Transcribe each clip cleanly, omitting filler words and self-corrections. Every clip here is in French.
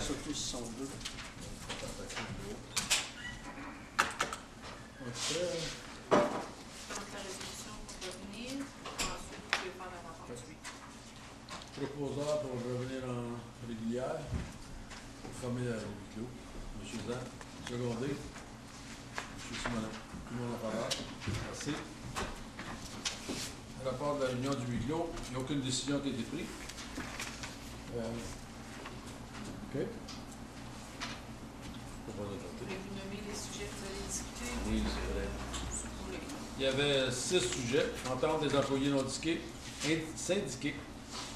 surtout s'ils sont deux. Donc, la résolution pour revenir. Ensuite, vous pouvez faire la rapport suite. Proposeur pour revenir en régulière, pour former le huis clos. M. Zan, secondé. M. Simoneau. Tout le monde en faveur. Merci. Rapport de la réunion du huis clos. Il n'y a aucune décision qui a été prise. OK. Voulez-vous nommer les sujets que vous allez discuter? Oui, c'est vrai. Pour le Il y avait 6 sujets. Entente des employés non syndiqués.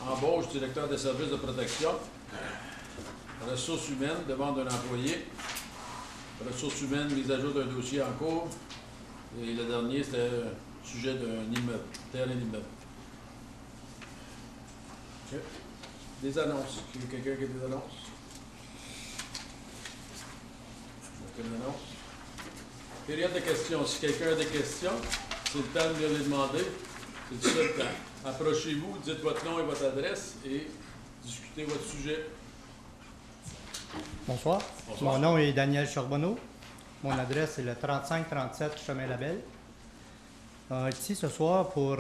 Embauche du directeur des services de protection. Ressources humaines, demande d'un employé. Ressources humaines, mise à jour d'un dossier en cours. Et le dernier, c'était sujet d'un immeuble, terrain d'immeuble. OK. Des annonces. Il y a quelqu'un qui a des annonces? Aucune annonce. Période de questions. Si quelqu'un a des questions, c'est le temps de les demander. C'est du seul temps. Approchez-vous, dites votre nom et votre adresse et discutez votre sujet. Bonsoir. Bonsoir. Mon nom est Daniel Charbonneau. Mon adresse est le 3537 Chemin Labelle. Ici ce soir pour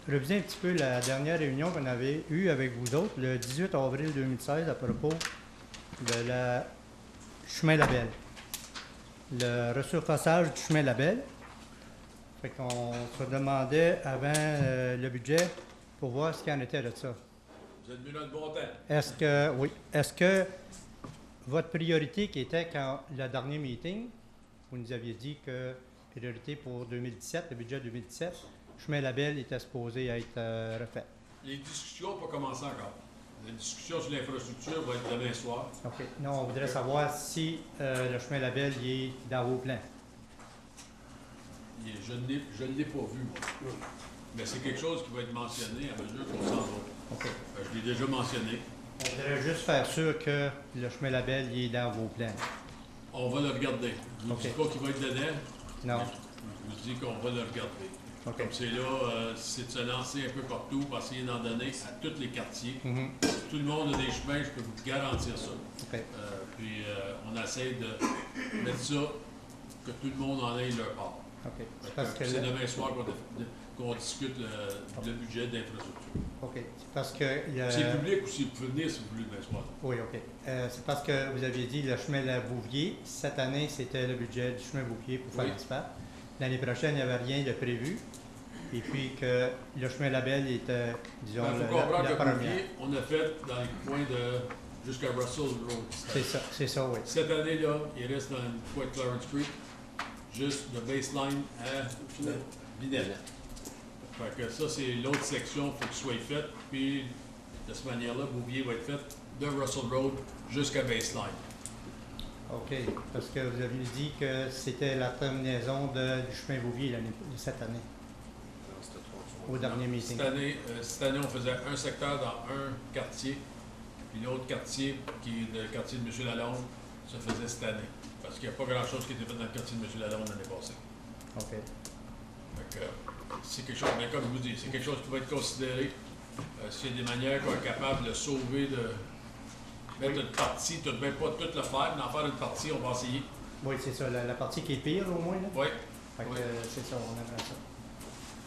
réviser un petit peu la dernière réunion qu'on avait eue avec vous autres le 18 avril 2016 à propos de la Chemin Labelle. Le resurfaçage du Chemin Labelle. Fait qu'on se demandait avant le budget pour voir ce qu'il en était de ça. Vous êtes venu là de bon temps. Est-ce que votre priorité qui était quand le dernier meeting, vous nous aviez dit que priorité pour 2017, le budget 2017, Chemin Labelle était supposé être refait. Les discussions n'ont pas commencé encore. La discussion sur l'infrastructure va être demain soir. OK. Non, on voudrait savoir si le Chemin Labelle il est dans vos plans. Je ne l'ai pas vu, moi. Mais c'est quelque chose qui va être mentionné à mesure qu'on s'en va. OK. Je l'ai déjà mentionné. On voudrait juste faire sûr que le Chemin Labelle il est dans vos plans. On va le regarder. Je ne vous dis pas qu'il va être dedans. Non. Je vous dis qu'on va le regarder. OK. Comme c'est là, c'est de se lancer un peu partout pour essayer d'en donner à tous les quartiers. Mhm. Tout le monde a des chemins, je peux vous garantir ça. OK. Puis on essaie de mettre ça, que tout le monde en ait leur part. OK. C'est demain soir qu'on discute le budget d'infrastructure. OK. C'est parce que... C'est public aussi, vous pouvez venir si vous voulez demain soir. Oui, OK. C'est parce que vous aviez dit le chemin La Bouvier. Cette année, c'était le budget du chemin Bouvier pour faire l'asphalte. L'année prochaine, il n'y avait rien de prévu. Et puis que le chemin Labelle était, disons, Il faut comprendre la que première. Bouvier, on a fait dans les coins de jusqu'à Russell Road. C'est ça, oui. Cette année-là, il reste dans le coin de Clarence Creek, juste de baseline à Vinelle. Fait que ça, c'est l'autre section, il faut qu'il soit fait. Puis, de cette manière-là, Bouvier va être fait de Russell Road jusqu'à baseline. OK. Parce que vous aviez dit que c'était la terminaison du chemin Bouvier cette année. Au dernier meeting. Cette année, on faisait un secteur dans un quartier, puis l'autre quartier, qui est le quartier de M. Lalonde, se faisait cette année. Parce qu'il n'y a pas grand-chose qui était fait dans le quartier de M. Lalonde l'année passée. OK. Fait que, c'est quelque chose, mais comme je vous dis, c'est quelque chose qui va être considéré. S'il y a des manières qu'on est capable de sauver, de mettre une partie, tout même pas tout le faire, mais d'en faire une partie, on va essayer. Oui, c'est ça. La partie qui est pire, au moins. Là. Oui. Fait que, Oui. c'est ça, on aimerait ça.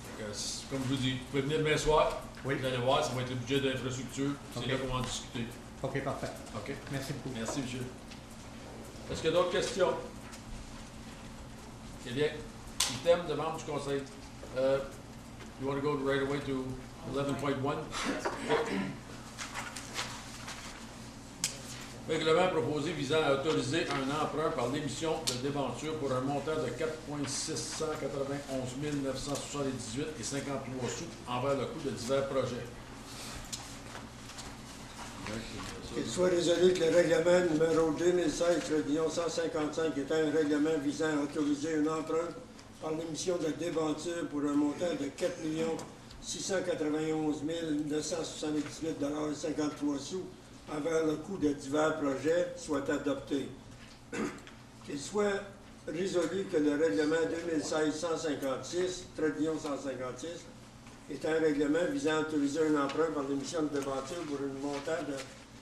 Fait que, comme je vous dis, vous pouvez venir demain soir. Oui. Vous allez voir, ça va être le budget de l'infrastructure. C'est OK. là qu'on va en discuter. OK, parfait. OK? Merci beaucoup. Merci, monsieur. Est-ce qu'il y a d'autres questions? Eh bien, item de membres du conseil. You want to go right away to 11.1? Règlement proposé visant à autoriser un emprunt par l'émission de débentures pour un montant de 4,691 978 et 53 sous envers le coût de divers projets. Qu'il soit résolu que le règlement numéro 2016-155 étant un règlement visant à autoriser un emprunt par l'émission de débentures pour un montant de 4 691 978,53 sous envers le coût de divers projets soit adopté. Qu'il soit résolu que le règlement 2016-156, Tradition 156, est un règlement visant à autoriser un emprunt par l'émission de débentures pour un montant de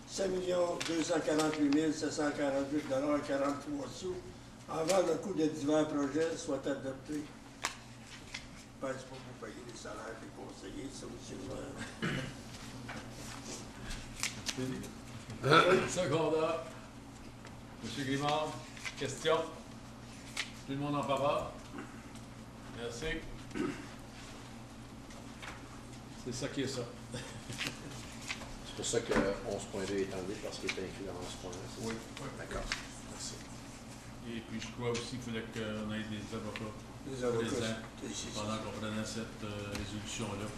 5 248 748 43 sous envers le coût de divers projets soit adopté. Je pense pas pour payer les salaires des conseillers, ça aussi. Secondaire. M. Grimard, question? Tout le monde en faveur? Merci. C'est ça qui est ça. C'est pour ça que 11.2 est enlevé parce qu'il est inclus dans 11.1. Oui. D'accord. Merci. Et puis je crois aussi qu'il fallait qu'on ait des avocats. Les avocats. présents C'est ça. pendant qu'on prenait cette résolution-là.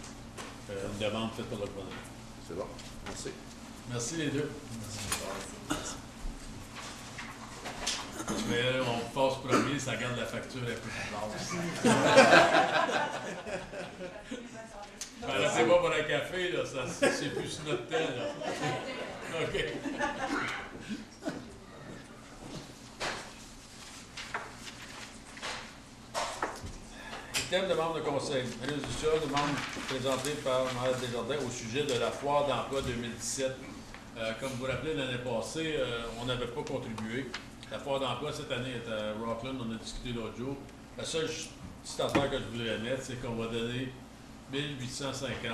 Une demande faite par le gouvernement. C'est bon. Merci. Merci les deux. Mais là, on passe premier, ça garde la facture un peu plus basse. C'est pas pour un café, là, c'est plus sur notre temps, là. OK. Thème de membre de conseil. Résolution de membre présentée par Marie Desjardins au sujet de la foire d'emploi 2017. Comme vous vous rappelez, l'année passée, on n'avait pas contribué. La foire d'emploi cette année est à Rockland, on a discuté l'autre jour. La seule petite affaire que je voudrais mettre, c'est qu'on va donner 1850,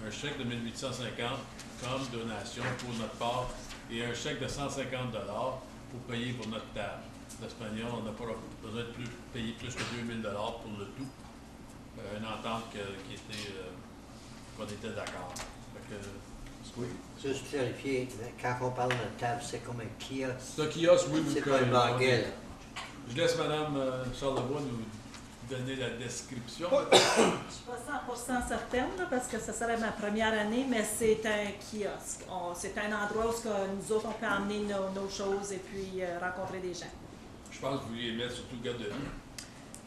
un chèque de 1850 comme donation pour notre part et un chèque de 150 $ pour payer pour notre table. L'Espagnol, on n'a pas besoin de payer plus que 2000 $ pour le tout. Une entente qu'on était d'accord. Oui. Juste clarifier, quand on parle de table, c'est comme un kiosque. C'est un kiosque, oui, C'est pas une banquette. Je laisse Mme Charlebois nous donner la description. Je ne suis pas 100% certaine, là, parce que ce serait ma première année, mais c'est un kiosque. C'est un endroit où nous autres, on peut emmener nos choses et puis rencontrer des gens. Je pense que vous vouliez mettre surtout garderie.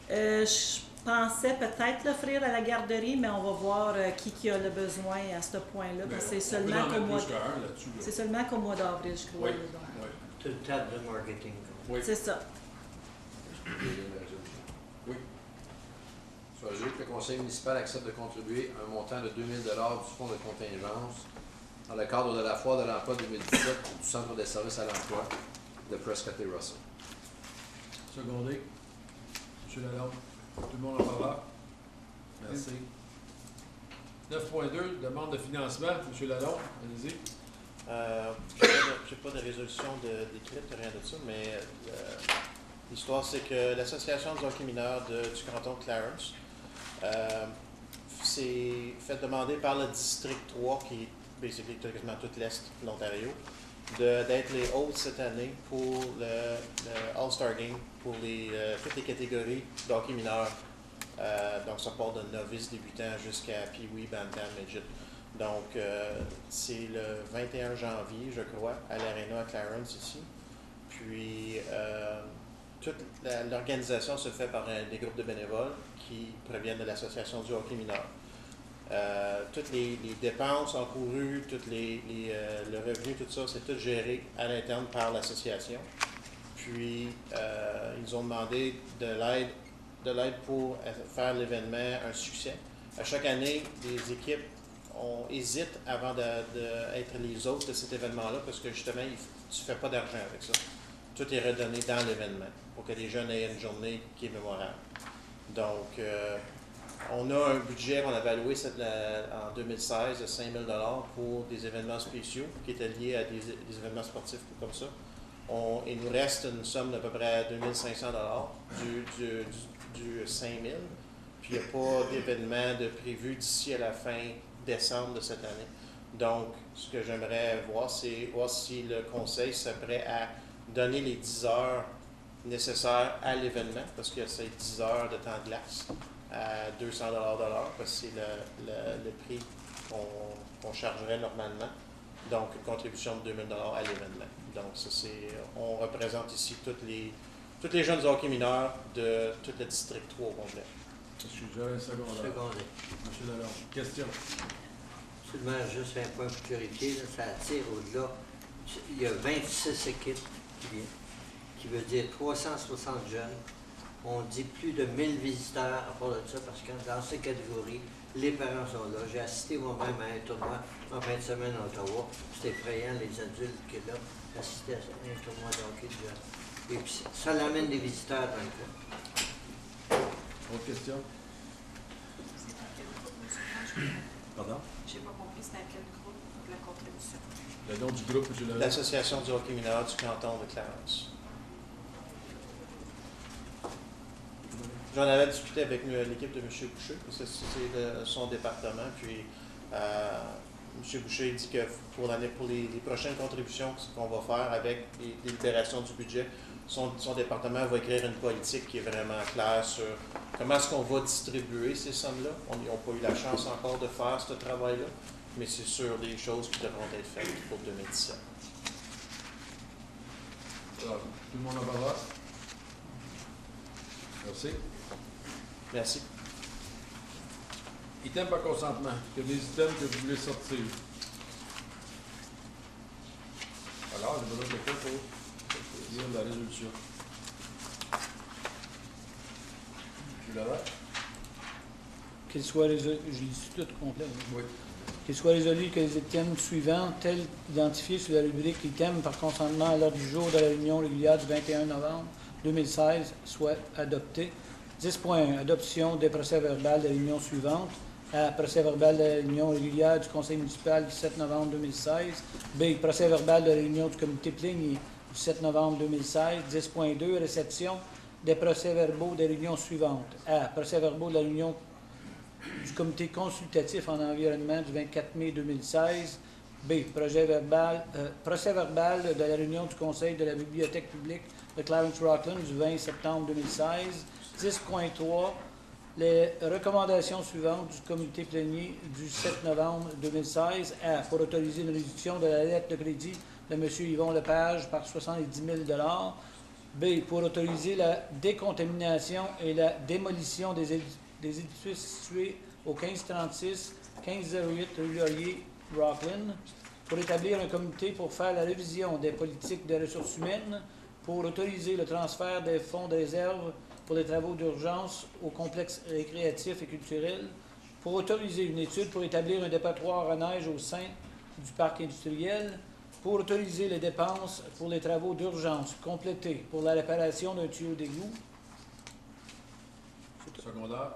Je pensais peut-être l'offrir à la garderie, mais on va voir qui a le besoin à ce point-là. Parce que c'est seulement qu'au mois d'avril, je crois. Oui. là, donc. Oui. C'est une table de marketing. Oui. C'est ça. Oui. Soit résolu que le conseil municipal accepte de contribuer un montant de 2000 $ du fonds de contingence dans le cadre de la foire de l'emploi 2017 du Centre des services à l'emploi de Prescott et Russell. Secondé. M. Lalonde. Tout le monde en faveur? Merci. 9.2, demande de financement. M. Lalonde, allez-y. J'ai pas de résolution d'écrite, rien de ça, mais l'histoire, c'est que l'Association du hockey mineur du canton de Clarence s'est fait demander par le district 3, qui est basically quasiment tout l'Est de l'Ontario, d'être les hôtes cette année pour le All-Star Game pour toutes les catégories de hockey mineur. Donc, ça part de novice débutant jusqu'à Pee-wee, Bantam, Midget. Donc, c'est le 21 janvier, je crois, à l'Arena à Clarence ici. Puis, toute l'organisation se fait par des groupes de bénévoles qui proviennent de l'Association du hockey mineur. Toutes les dépenses encourues, le revenu, tout ça, c'est tout géré à l'interne par l'association. Puis, ils ont demandé de l'aide pour faire l'événement un succès. À chaque année, les équipes hésitent avant d'être les hôtes de cet événement-là parce que justement, tu ne fais pas d'argent avec ça. Tout est redonné dans l'événement pour que les jeunes aient une journée qui est mémorable. Donc, on a un budget qu'on avait alloué en 2016 de 5 000 $ pour des événements spéciaux qui étaient liés à des événements sportifs comme ça. Il nous reste une somme d'à peu près 2 500 $ du 5 000. Puis il n'y a pas d'événement de prévu d'ici à la fin décembre de cette année. Donc, ce que j'aimerais voir, c'est voir si le conseil serait prêt à donner les 10 heures nécessaires à l'événement, parce que c'est 10 heures de temps de glace à 200 $ de l'heure, parce que c'est le prix qu'on chargerait normalement. Donc, une contribution de 2 000 $ à l'événement. Donc, ça, on représente ici tous les jeunes du hockey mineur de tout le district 3 au complet. Excusez-moi, secondaire. Secondé. M. Lalonde, question. Seulement, juste un point pour clarifier, là, ça attire au-delà. Il y a 26 équipes qui viennent, qui veut dire 360 jeunes. On dit plus de 1000 visiteurs à part de ça, parce que dans ces catégories, Les parents sont là. J'ai assisté moi-même à un tournoi en fin de semaine à Ottawa. C'était effrayant, les adultes qui étaient là, assistaient à un tournoi de hockey. Et puis, ça l'amène des visiteurs dans le coin. Autre question? C'est à quel groupe, monsieur? Pardon? Je n'ai pas compris, c'est à quel groupe pour la contribution? Le nom du groupe, M. Levin? L'Association du hockey mineur du canton de Clarence. J'en avais discuté avec l'équipe de M. Boucher, parce que c'est son département. Puis M. Boucher dit que pour les prochaines contributions qu'on va faire avec les libérations du budget, son département va écrire une politique qui est vraiment claire sur comment est-ce qu'on va distribuer ces sommes-là. On n'a pas eu la chance encore de faire ce travail-là, mais c'est sur des choses qui devront être faites pour 2017. Alors, tout le monde en parle? Merci. Merci. Item par consentement. Est-ce qu'il y a des items que vous voulez sortir? Alors, j'ai besoin de quelqu'un pour lire la résolution. Tu l'as là? Qu'il soit résolu, je lis tout complet. Oui. Qu'il soit résolu que les items suivants, tels identifiés sur la rubrique items par consentement à l'heure du jour de la réunion régulière du 21 novembre 2016, soient adoptés. 10.1. Adoption des procès-verbaux de la réunion suivante. A. Procès-verbal de la réunion régulière du Conseil municipal du 7 novembre 2016. B. Procès-verbal de la réunion du comité plénier du 7 novembre 2016. 10.2. Réception des procès-verbaux des réunions suivantes. A. Procès-verbaux de la réunion du comité consultatif en environnement du 24 mai 2016. B. Procès-verbal de la réunion du Conseil de la bibliothèque publique de Clarence-Rockland du 20 septembre 2016. 10.3. Les recommandations suivantes du comité plénier du 7 novembre 2016. A. Pour autoriser une réduction de la lettre de crédit de M. Yvon Lepage par 70 000 $. B. Pour autoriser la décontamination et la démolition des édifices situés au 1536, 1508 rue Laurier, Rockland. Pour établir un comité pour faire la révision des politiques de ressources humaines. Pour autoriser le transfert des fonds de réserve pour les travaux d'urgence au complexe récréatif et culturel, pour autoriser une étude pour établir un dépotoir à neige au sein du parc industriel, pour autoriser les dépenses pour les travaux d'urgence complétés pour la réparation d'un tuyau d'égout. Secondaire.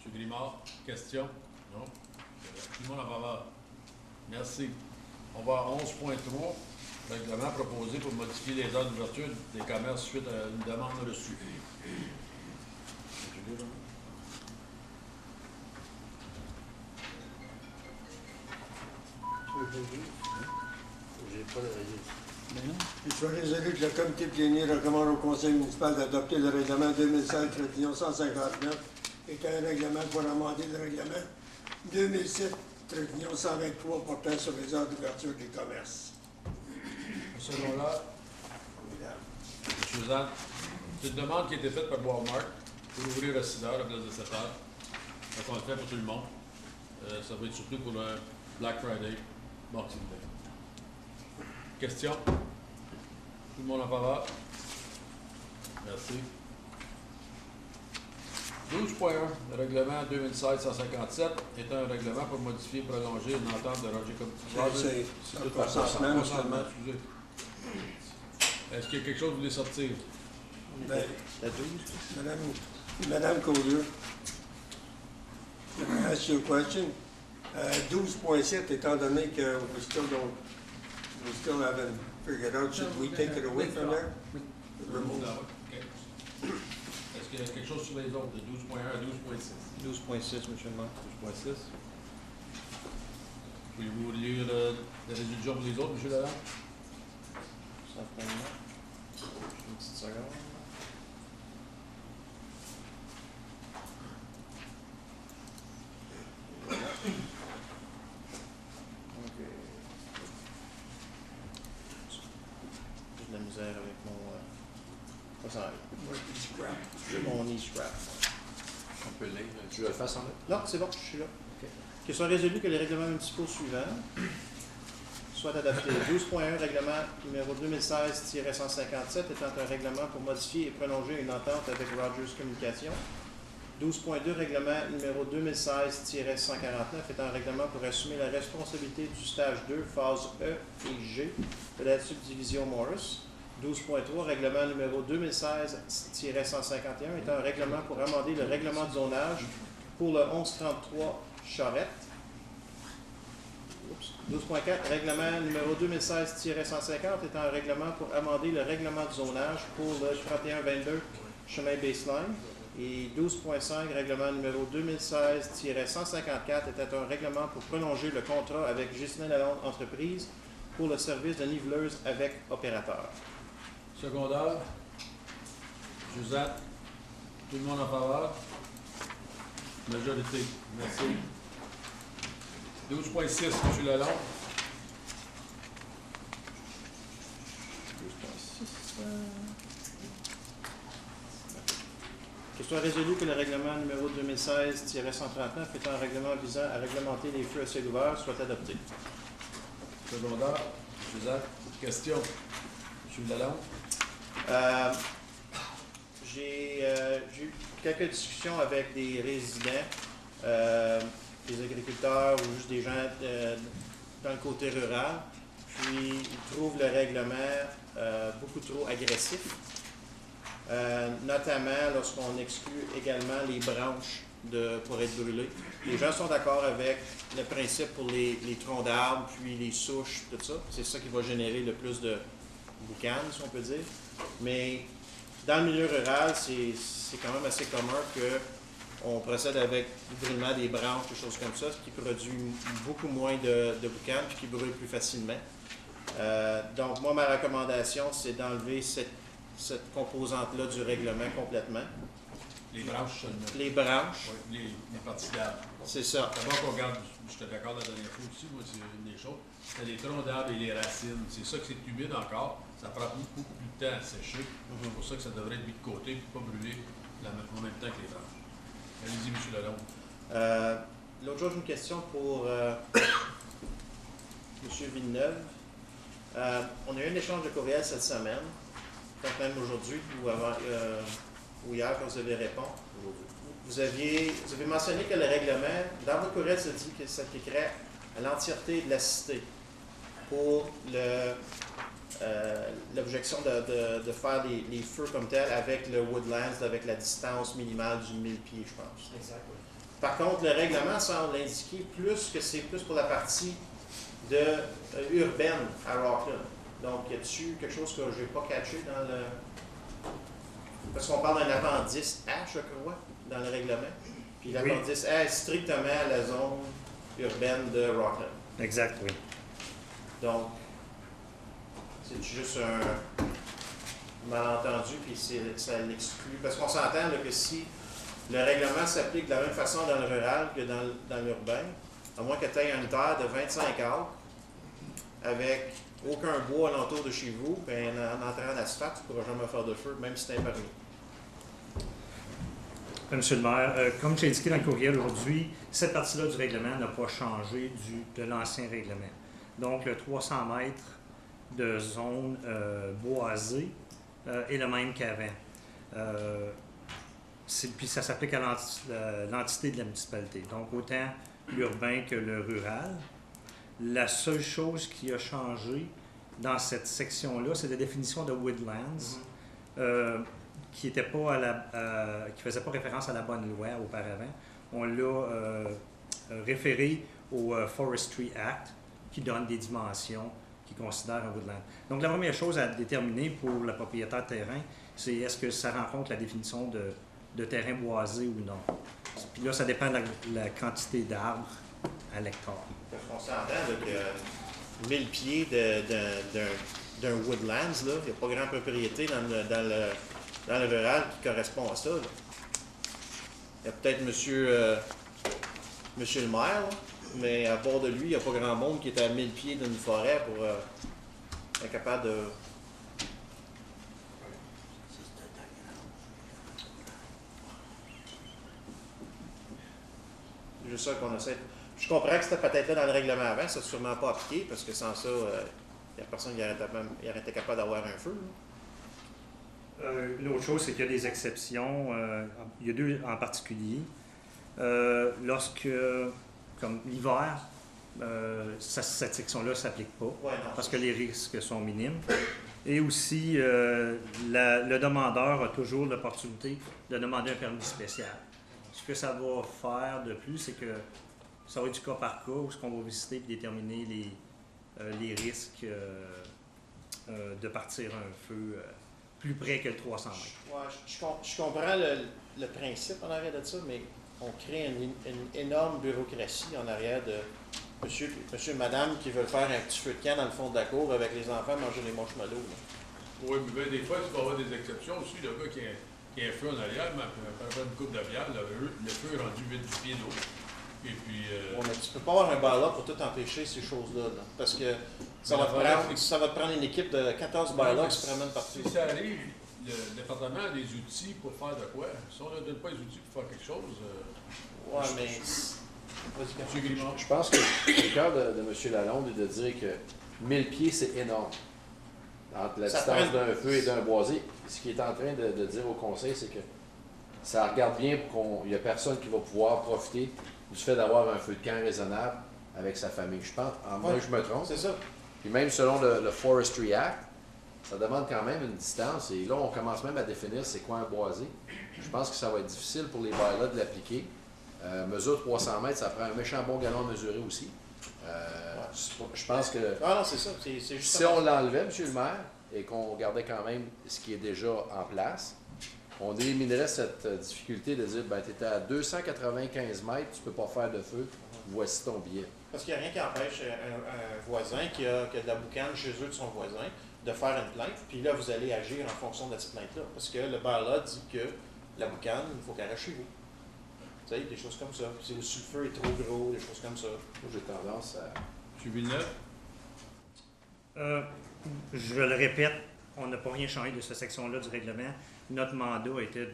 M. Grimard, question? Non? Tout le monde en parle. Merci. On va à 11.3. Règlement proposé pour modifier les heures d'ouverture des commerces suite à une demande reçue. J'ai pas le résolution. Mais non. Il soit résolu que le comité plénier recommande au conseil municipal d'adopter le règlement 2016-159, étant un règlement pour amender le règlement 2007-123 portant sur les heures d'ouverture des commerces. Selon-là, Suzanne, c'est une demande qui a été faite par Walmart pour ouvrir à 6 heures à la place de 7 heures. Donc, on le fait pour tout le monde. Ça va être surtout pour le Black Friday, Boxing Day. Question? Tout le monde en parle? Merci. 12.1, le règlement 2016-157 est un règlement pour modifier et prolonger une entente de Roger C'est C'est un tout par consentement, consentement, excusez. Est-ce qu'il y a quelque chose que vous voulez sortir? Ben, La 12. Madame Collier, can I ask you a question? 12.7, étant donné que we still haven't figured out, should we take it away from there? Remove. OK. Est-ce qu'il y a quelque chose sur les autres, de 12.1 à 12.6? 12.6, M. le maire. 12.6. Pouvez-vous lire la résolution pour les autres, M. Lalande? Certainement. Une petite seconde. OK. J'ai de la misère avec mon... ça s'en arrive. Mon e-scrap. On peut le lire. Tu veux le faire sans là? Non, c'est bon, je suis là. Qu'il soit résolu que les règlements municipaux suivants soient adoptés. 12.1, règlement numéro 2016-157, étant un règlement pour modifier et prolonger une entente avec Rogers Communications. 12.2, règlement numéro 2016-149 est un règlement pour assumer la responsabilité du stage 2, phase E et G de la subdivision Morris. 12.3, règlement numéro 2016-151 est un règlement pour amender le règlement de zonage pour le 1133 Charette. 12.4, règlement numéro 2016-150 est un règlement pour amender le règlement de zonage pour le 3122 chemin Baseline. Et 12.5, règlement numéro 2016-154 était un règlement pour prolonger le contrat avec Ghislain Lalonde Entreprise pour le service de niveleuse avec opérateur. Secondaire. Josette. Tout le monde en faveur? Majorité. Merci. 12.6, M. Lalonde. 12.6. Que soit résolu que le règlement numéro 2016-139 est un règlement visant à réglementer les feux à ciel ouvert soit adopté. Secondaire. Josette. Question. M. Lalonde. J'ai eu quelques discussions avec des résidents, des agriculteurs ou juste des gens dans le côté rural, puis ils trouvent le règlement beaucoup trop agressif, notamment lorsqu'on exclut également les branches pour être brûlées. Les gens sont d'accord avec le principe pour les troncs d'arbres, puis les souches, tout ça. C'est ça qui va générer le plus de boucan, si on peut dire. Mais dans le milieu rural, c'est quand même assez commun qu'on procède avec le brûlement des branches, des choses comme ça, ce qui produit beaucoup moins de boucan puis qui brûle plus facilement. Donc, moi, ma recommandation, c'est d'enlever cette composante-là du règlement complètement. Les branches seulement. Les branches. Oui, les parties d'arbres. C'est ça. D'abord qu'on regarde, j'étais d'accord la dernière fois aussi, moi, c'est une des choses, c'est les troncs d'arbres et les racines. C'est ça que c'est humide encore. Ça prend beaucoup plus de temps à sécher. C'est pour ça que ça devrait être mis de côté et pas brûler en même temps que les branches. Allez-y, M. Lalonde. L'autre jour, j'ai une question pour M. Villeneuve. On a eu un échange de courriel cette semaine, peut-être même aujourd'hui ou ou hier quand vous avez répondu. Vous avez mentionné que le règlement, dans votre courriel, ça dit que ça s'appliquerait à l'entièreté de la cité pour l'objection de faire les feux comme tel avec le woodlands, avec la distance minimale du 1000 pieds, je pense. Exact, oui. Par contre, le règlement semble indiquer plus que c'est plus pour la partie urbaine à Rockland. Donc, y a-t-il quelque chose que je n'ai pas catché dans le... Parce qu'on parle d'un appendice A, je crois, dans le règlement. Puis l'appendice A est strictement la zone urbaine de Rockland. Exact, oui. Donc, c'est juste un malentendu, puis ça l'exclut. Parce qu'on s'entend là, que si le règlement s'applique de la même façon dans le rural que dans l'urbain, à moins que tu aies une terre de 25 acres, avec aucun bois alentour de chez vous, bien, en entrant en asphalte, tu ne pourras jamais faire de feu, même si tu es un permis. Monsieur le maire, comme j'ai indiqué dans le courriel aujourd'hui, cette partie-là du règlement n'a pas changé de l'ancien règlement. Donc, le 300 mètres de zone boisée est le même qu'avant. Puis ça s'applique à l'entité de la municipalité. Donc, autant l'urbain que le rural. La seule chose qui a changé dans cette section-là, c'est la définition de woodlands, qui était pas qui faisait pas référence à la bonne loi auparavant. On l'a référé au Forestry Act, qui donne des dimensions qui considère un woodland. Donc, la première chose à déterminer pour le propriétaire de terrain, c'est est-ce que ça rencontre la définition de terrain boisé ou non. Puis là, ça dépend de la quantité d'arbres à l'hectare. On s'entend que 1000 pieds d'un woodlands, il n'y a pas grande propriété dans le rural qui correspond à ça. Là. Il y a peut-être monsieur le maire, là, mais à part de lui, il n'y a pas grand monde qui est à 1000 pieds d'une forêt pour être capable de... C'est juste ça qu'on essaie. Je comprends que c'était peut-être là dans le règlement avant, ça ne sûrement pas appliqué, parce que sans ça, il n'y a personne qui aurait été capable d'avoir un feu. L'autre chose, c'est qu'il y a des exceptions. Il y a deux en particulier. Lorsque, comme l'hiver, cette section-là ne s'applique pas parce que les risques sont minimes. Et aussi, le demandeur a toujours l'opportunité de demander un permis spécial. Ce que ça va faire de plus, c'est que ça va être du cas par cas où on va visiter et déterminer les risques de partir un feu plus près que le 300 mètres. Ouais, je comprends le principe en arrière de ça, mais on crée une énorme bureaucratie en arrière de monsieur et madame qui veulent faire un petit feu de camp dans le fond de la cour avec les enfants manger des marshmallows. Oui, mais des fois, tu vas avoir des exceptions aussi. Le gars qui a un feu en arrière, mais après une coupe de bière, le feu est rendu 8-10 pieds d'eau. Et puis. Mais tu peux pas avoir un bylaw pour tout empêcher ces choses-là. Là, parce que ça va te prendre une équipe de 14 bylaws qui se promènent partout. Si ça arrive, le département a des outils pour faire de quoi? Si on ne donne pas les outils pour faire quelque chose. Ouais, mais. Je pense que le cœur de M. Lalonde est de dire que 1000 pieds, c'est énorme. Entre la distance d'un feu et d'un boisé. Ce qu'il est en train de dire au conseil, c'est que ça regarde bien pour qu'il n'y ait personne qui va pouvoir profiter du fait d'avoir un feu de camp raisonnable avec sa famille. Je pense, moi je me trompe. C'est ça. Puis même selon le Forestry Act, ça demande quand même une distance. Et là, on commence même à définir c'est quoi un boisé. Je pense que ça va être difficile pour les bylaws de l'appliquer. Mesure 300 mètres, ça prend un méchant bon galon à mesurer aussi. Je pense que non, c'est ça. Si on l'enlevait, M. le maire, et qu'on gardait quand même ce qui est déjà en place, on éliminerait cette difficulté de dire ben, tu étais à 295 mètres, tu ne peux pas faire de feu, voici ton billet. Parce qu'il n'y a rien qui empêche un voisin qui a de la boucane chez eux de son voisin de faire une plainte, puis là, vous allez agir en fonction de cette plainte-là. Parce que le bylaw dit que la boucane, il faut qu'elle reste chez vous. Tu sais, des choses comme ça. Si le feu est trop gros, des choses comme ça. Moi, j'ai tendance à... M. Villeneuve? Je le répète, on n'a pas rien changé de cette section-là du règlement. Notre mandat était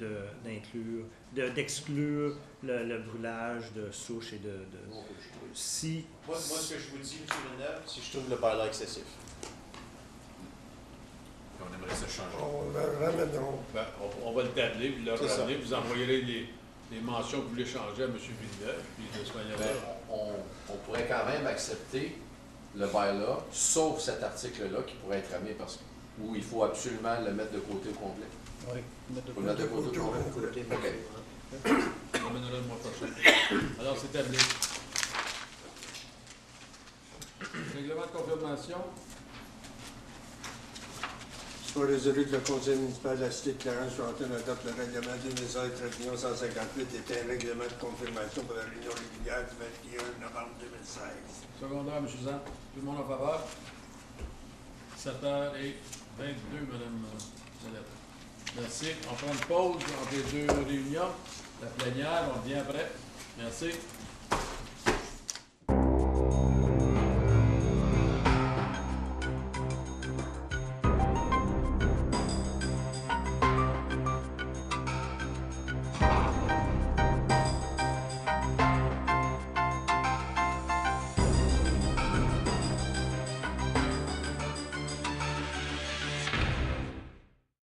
d'exclure le brûlage de souches et de si... Moi, ce que je vous dis, M. Villeneuve, c'est que je trouve le bylaw excessif. On aimerait ça changer. On le ramèneront. Ben, on va le tabler, puis le ramener, vous envoyerez les mentions que vous voulez changer à M. Villeneuve, puis de ce manière-là. On pourrait quand même accepter le bylaw, sauf cet article-là qui pourrait être ramené parce que où il faut absolument le mettre de côté au complet. Oui, Faut le mettre de côté au complet. OK. On l'amènera le mois prochain. Alors, c'est tablé. Règlement de confirmation. Soit résolu que le conseil municipal de la cité de Clarence-Charlton adopte le règlement 2016-3158 était un règlement de confirmation pour la réunion régulière du 21 novembre 2016. Secondaire, M. Zan. Tout le monde en faveur? 7h22, Mme Zalette. Merci. On prend une pause entre les deux réunions. La plénière, on revient après. Merci.